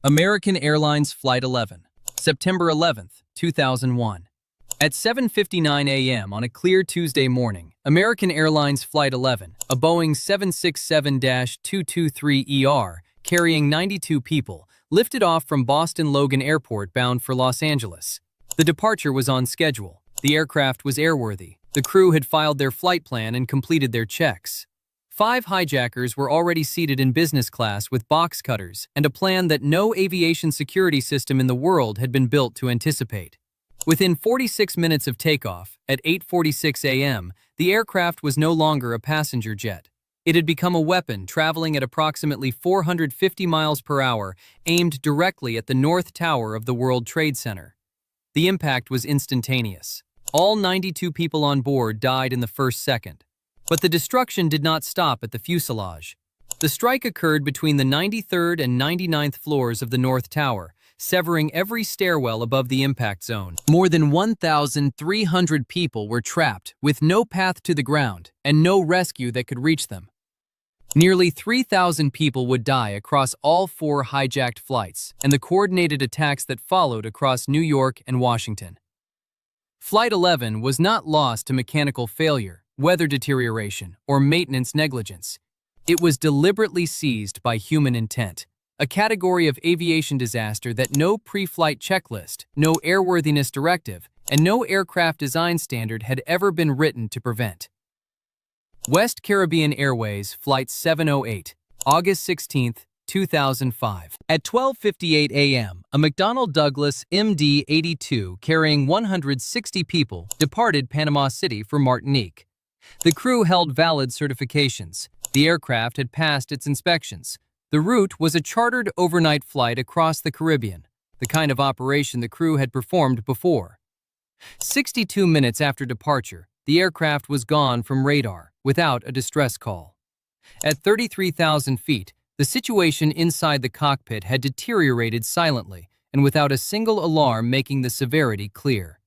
American Airlines Flight 11, September 11th, 2001. At 7:59 a.m. on a clear Tuesday morning, American Airlines Flight 11, a Boeing 767-223ER carrying 92 people, lifted off from Boston Logan Airport bound for Los Angeles. The departure was on schedule. The aircraft was airworthy. The crew had filed their flight plan and completed their checks. 5 hijackers were already seated in business class with box cutters and a plan that no aviation security system in the world had been built to anticipate. Within 46 minutes of takeoff, at 8:46 a.m., the aircraft was no longer a passenger jet. It had become a weapon traveling at approximately 450 miles per hour, aimed directly at the North Tower of the World Trade Center. The impact was instantaneous. All 92 people on board died in the first second. But the destruction did not stop at the fuselage. The strike occurred between the 93rd and 99th floors of the North Tower, severing every stairwell above the impact zone. More than 1,300 people were trapped, with no path to the ground and no rescue that could reach them. Nearly 3,000 people would die across all 4 hijacked flights and the coordinated attacks that followed across New York and Washington. Flight 11 was not lost to mechanical failure, weather deterioration, or maintenance negligence. It was deliberately seized by human intent, a category of aviation disaster that no pre-flight checklist, no airworthiness directive, and no aircraft design standard had ever been written to prevent. West Caribbean Airways Flight 708, August 16, 2005. At 12:58 a.m., a McDonnell Douglas MD-82 carrying 160 people departed Panama City for Martinique. The crew held valid certifications. The aircraft had passed its inspections. The route was a chartered overnight flight across the Caribbean, the kind of operation the crew had performed before. 62 minutes after departure, the aircraft was gone from radar without a distress call. At 33,000 feet, the situation inside the cockpit had deteriorated silently and without a single alarm making the severity clear.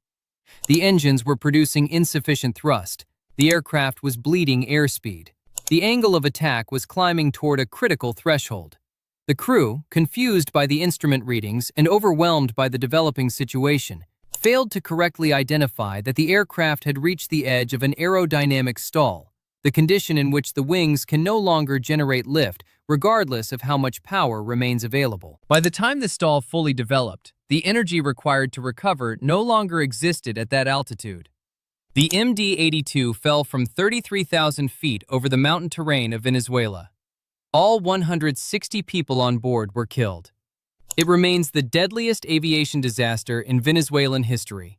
The engines were producing insufficient thrust. The aircraft was bleeding airspeed. The angle of attack was climbing toward a critical threshold. The crew, confused by the instrument readings and overwhelmed by the developing situation, failed to correctly identify that the aircraft had reached the edge of an aerodynamic stall, the condition in which the wings can no longer generate lift regardless of how much power remains available. By the time the stall fully developed, the energy required to recover no longer existed at that altitude. The MD-82 fell from 33,000 feet over the mountain terrain of Venezuela. All 160 people on board were killed. It remains the deadliest aviation disaster in Venezuelan history.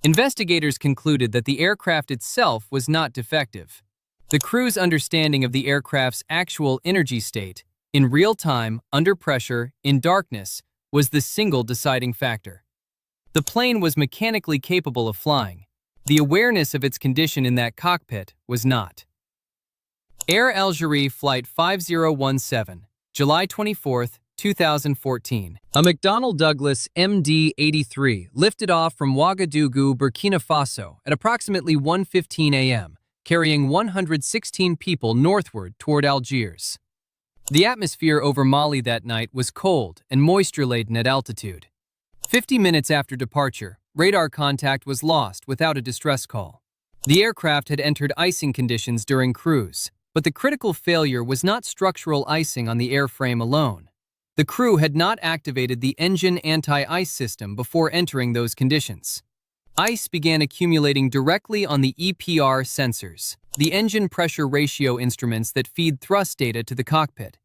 Investigators concluded that the aircraft itself was not defective. The crew's understanding of the aircraft's actual energy state, in real time, under pressure, in darkness, was the single deciding factor. The plane was mechanically capable of flying. The awareness of its condition in that cockpit was not. Air Algérie Flight 5017, July 24, 2014. A McDonnell Douglas MD-83 lifted off from Ouagadougou, Burkina Faso at approximately 1:15 a.m., carrying 116 people northward toward Algiers. The atmosphere over Mali that night was cold and moisture-laden at altitude. 50 minutes after departure, radar contact was lost without a distress call. The aircraft had entered icing conditions during cruise, but the critical failure was not structural icing on the airframe alone. The crew had not activated the engine anti-ice system before entering those conditions. Ice began accumulating directly on the EPR sensors, the engine pressure ratio instruments that feed thrust data to the cockpit.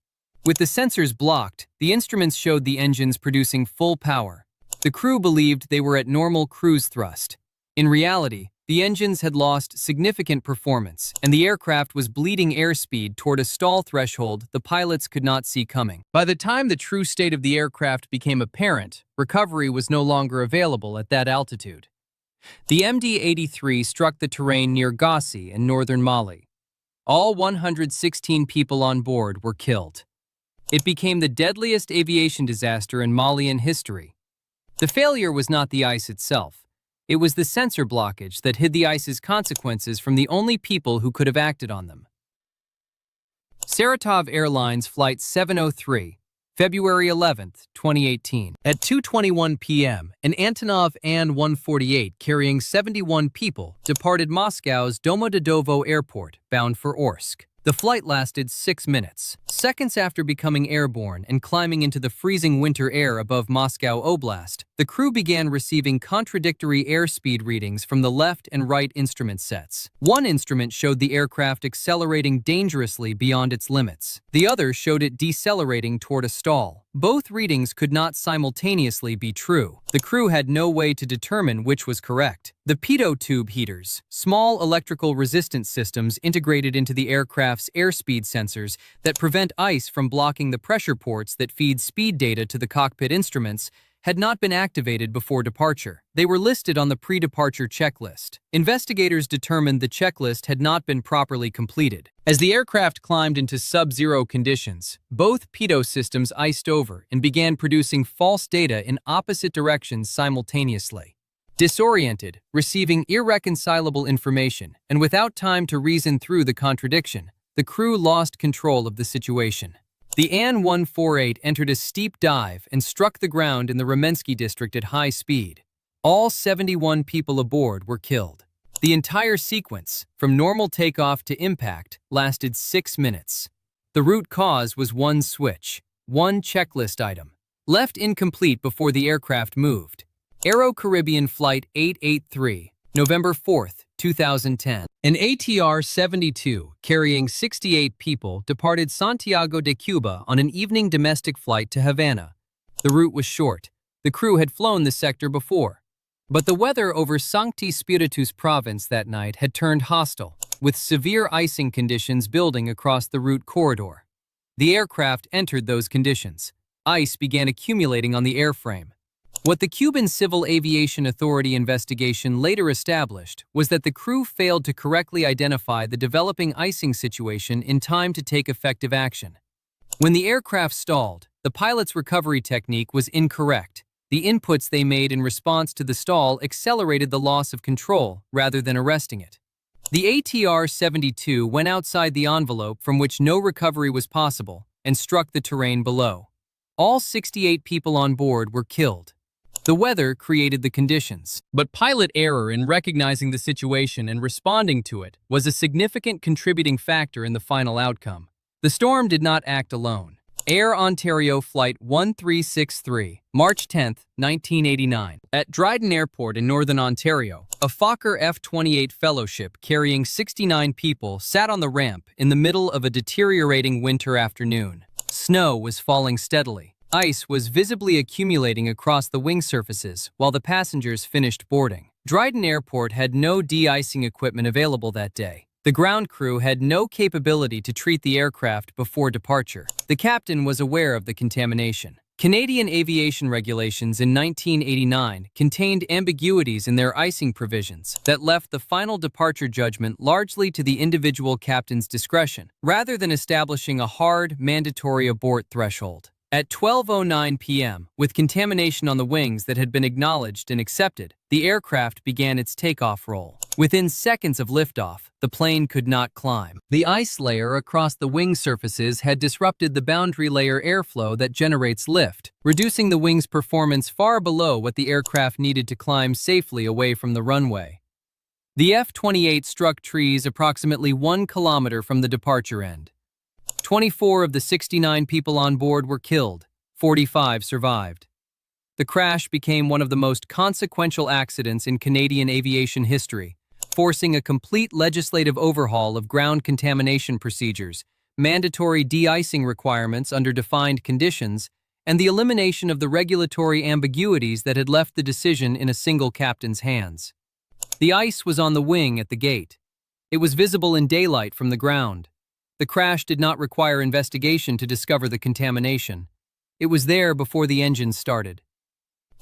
With the sensors blocked, the instruments showed the engines producing full power. The crew believed they were at normal cruise thrust. In reality, the engines had lost significant performance, and the aircraft was bleeding airspeed toward a stall threshold the pilots could not see coming. By the time the true state of the aircraft became apparent, recovery was no longer available at that altitude. The MD-83 struck the terrain near Gossi in northern Mali. All 116 people on board were killed. It became the deadliest aviation disaster in Malian history. The failure was not the ice itself. It was the sensor blockage that hid the ice's consequences from the only people who could have acted on them. Saratov Airlines Flight 703, February 11, 2018. At 2:21 p.m., an Antonov An-148 carrying 71 people departed Moscow's Domodedovo Airport bound for Orsk. The flight lasted 6 minutes. Seconds after becoming airborne and climbing into the freezing winter air above Moscow Oblast, the crew began receiving contradictory airspeed readings from the left and right instrument sets. One instrument showed the aircraft accelerating dangerously beyond its limits. The other showed it decelerating toward a stall. Both readings could not simultaneously be true. The crew had no way to determine which was correct. The pitot tube heaters, small electrical resistance systems integrated into the aircraft's airspeed sensors that prevent ice from blocking the pressure ports that feed speed data to the cockpit instruments, had not been activated before departure. They were listed on the pre-departure checklist. Investigators determined the checklist had not been properly completed. As the aircraft climbed into sub-zero conditions, both pitot systems iced over and began producing false data in opposite directions simultaneously. Disoriented, receiving irreconcilable information, and without time to reason through the contradiction, the crew lost control of the situation. The An-148 entered a steep dive and struck the ground in the Ramensky district at high speed. All 71 people aboard were killed. The entire sequence, from normal takeoff to impact, lasted 6 minutes. The root cause was one switch, one checklist item, left incomplete before the aircraft moved. Aero Caribbean Flight 883, November 4, 2010. An ATR-72 carrying 68 people departed Santiago de Cuba on an evening domestic flight to Havana. The route was short. The crew had flown the sector before. But the weather over Sancti Spiritus province that night had turned hostile, with severe icing conditions building across the route corridor. The aircraft entered those conditions. Ice began accumulating on the airframe. What the Cuban Civil Aviation Authority investigation later established was that the crew failed to correctly identify the developing icing situation in time to take effective action. When the aircraft stalled, the pilot's recovery technique was incorrect. The inputs they made in response to the stall accelerated the loss of control rather than arresting it. The ATR-72 went outside the envelope from which no recovery was possible and struck the terrain below. All 68 people on board were killed. The weather created the conditions, but pilot error in recognizing the situation and responding to it was a significant contributing factor in the final outcome. The storm did not act alone. Air Ontario Flight 1363, March 10, 1989. At Dryden Airport in Northern Ontario, a Fokker F-28 fellowship carrying 69 people sat on the ramp in the middle of a deteriorating winter afternoon. Snow was falling steadily. Ice was visibly accumulating across the wing surfaces while the passengers finished boarding. Dryden Airport had no de-icing equipment available that day. The ground crew had no capability to treat the aircraft before departure. The captain was aware of the contamination. Canadian aviation regulations in 1989 contained ambiguities in their icing provisions that left the final departure judgment largely to the individual captain's discretion, rather than establishing a hard, mandatory abort threshold. At 12:09 p.m., with contamination on the wings that had been acknowledged and accepted, the aircraft began its takeoff roll. Within seconds of liftoff, the plane could not climb. The ice layer across the wing surfaces had disrupted the boundary layer airflow that generates lift, reducing the wing's performance far below what the aircraft needed to climb safely away from the runway. The F-28 struck trees approximately 1 kilometer from the departure end. 24 of the 69 people on board were killed, 45 survived. The crash became one of the most consequential accidents in Canadian aviation history, forcing a complete legislative overhaul of ground contamination procedures, mandatory de-icing requirements under defined conditions, and the elimination of the regulatory ambiguities that had left the decision in a single captain's hands. The ice was on the wing at the gate. It was visible in daylight from the ground. The crash did not require investigation to discover the contamination. It was there before the engines started.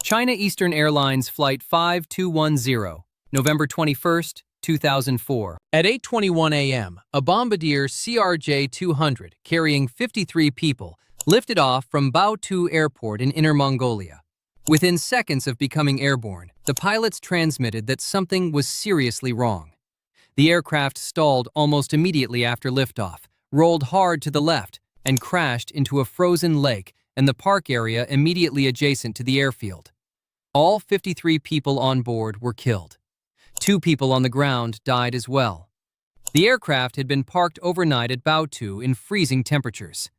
China Eastern Airlines Flight 5210, November 21, 2004. At 8:21 a.m., a Bombardier CRJ-200 carrying 53 people lifted off from Baotou Airport in Inner Mongolia. Within seconds of becoming airborne, the pilots transmitted that something was seriously wrong. The aircraft stalled almost immediately after liftoff, rolled hard to the left, and crashed into a frozen lake and the park area immediately adjacent to the airfield. All 53 people on board were killed. 2 people on the ground died as well. The aircraft had been parked overnight at Baotou in freezing temperatures.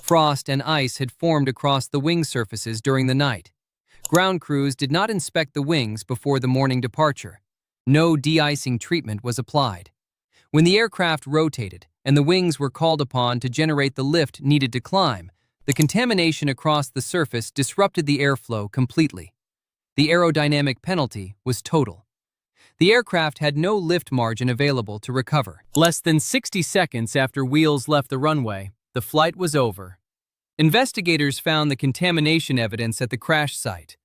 Frost and ice had formed across the wing surfaces during the night. Ground crews did not inspect the wings before the morning departure. No de-icing treatment was applied. When the aircraft rotated and the wings were called upon to generate the lift needed to climb, the contamination across the surface disrupted the airflow completely. The aerodynamic penalty was total. The aircraft had no lift margin available to recover. Less than 60 seconds after wheels left the runway, the flight was over. Investigators found the contamination evidence at the crash site.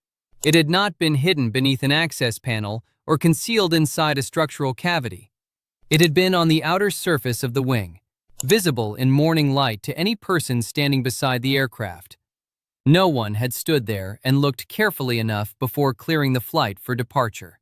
It had not been hidden beneath an access panel or concealed inside a structural cavity. It had been on the outer surface of the wing, visible in morning light to any person standing beside the aircraft. No one had stood there and looked carefully enough before clearing the flight for departure.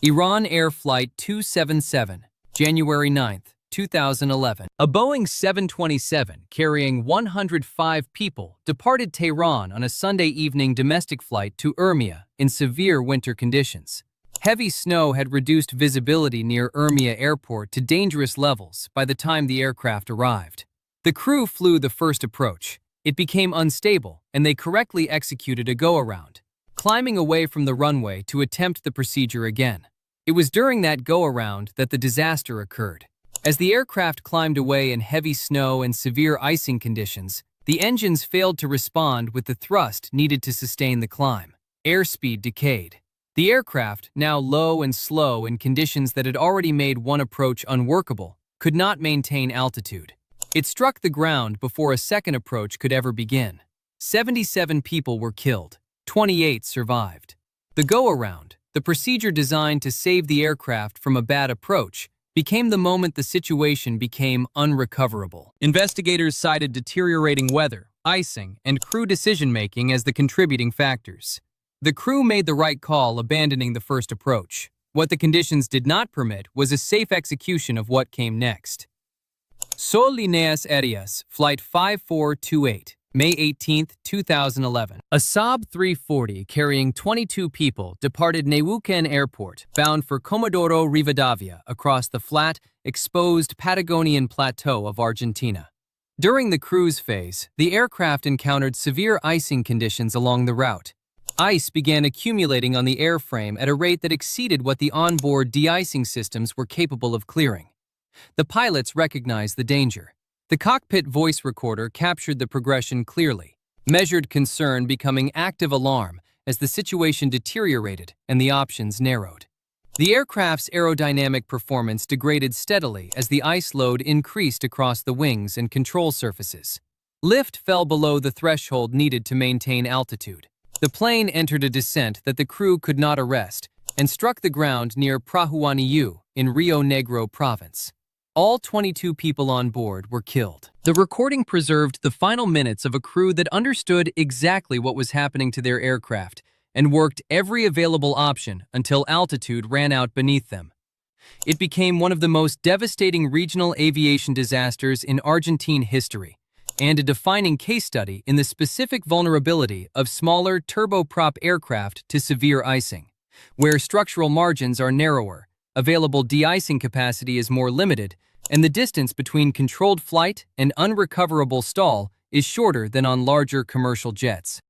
Iran Air Flight 277, January 9, 2011. A Boeing 727 carrying 105 people departed Tehran on a Sunday evening domestic flight to Urmia in severe winter conditions. Heavy snow had reduced visibility near Urmia Airport to dangerous levels by the time the aircraft arrived. The crew flew the first approach. It became unstable, and they correctly executed a go-around, climbing away from the runway to attempt the procedure again. It was during that go-around that the disaster occurred. As the aircraft climbed away in heavy snow and severe icing conditions, the engines failed to respond with the thrust needed to sustain the climb. Airspeed decayed. The aircraft, now low and slow in conditions that had already made one approach unworkable, could not maintain altitude. It struck the ground before a second approach could ever begin. 77 people were killed. 28 survived. The go-around, the procedure designed to save the aircraft from a bad approach, became the moment the situation became unrecoverable. Investigators cited deteriorating weather, icing, and crew decision-making as the contributing factors. The crew made the right call abandoning the first approach. What the conditions did not permit was a safe execution of what came next. Sol Líneas Aéreas Flight 5428, May 18, 2011. A Saab 340 carrying 22 people departed Neuquén Airport, bound for Comodoro Rivadavia across the flat, exposed Patagonian plateau of Argentina. During the cruise phase, the aircraft encountered severe icing conditions along the route. Ice began accumulating on the airframe at a rate that exceeded what the onboard de-icing systems were capable of clearing. The pilots recognized the danger. The cockpit voice recorder captured the progression clearly, measured concern becoming active alarm as the situation deteriorated and the options narrowed. The aircraft's aerodynamic performance degraded steadily as the ice load increased across the wings and control surfaces. Lift fell below the threshold needed to maintain altitude. The plane entered a descent that the crew could not arrest and struck the ground near Prahuaniyu in Rio Negro province. All 22 people on board were killed. The recording preserved the final minutes of a crew that understood exactly what was happening to their aircraft and worked every available option until altitude ran out beneath them. It became one of the most devastating regional aviation disasters in Argentine history and a defining case study in the specific vulnerability of smaller turboprop aircraft to severe icing. Where structural margins are narrower, available de-icing capacity is more limited, and the distance between controlled flight and unrecoverable stall is shorter than on larger commercial jets.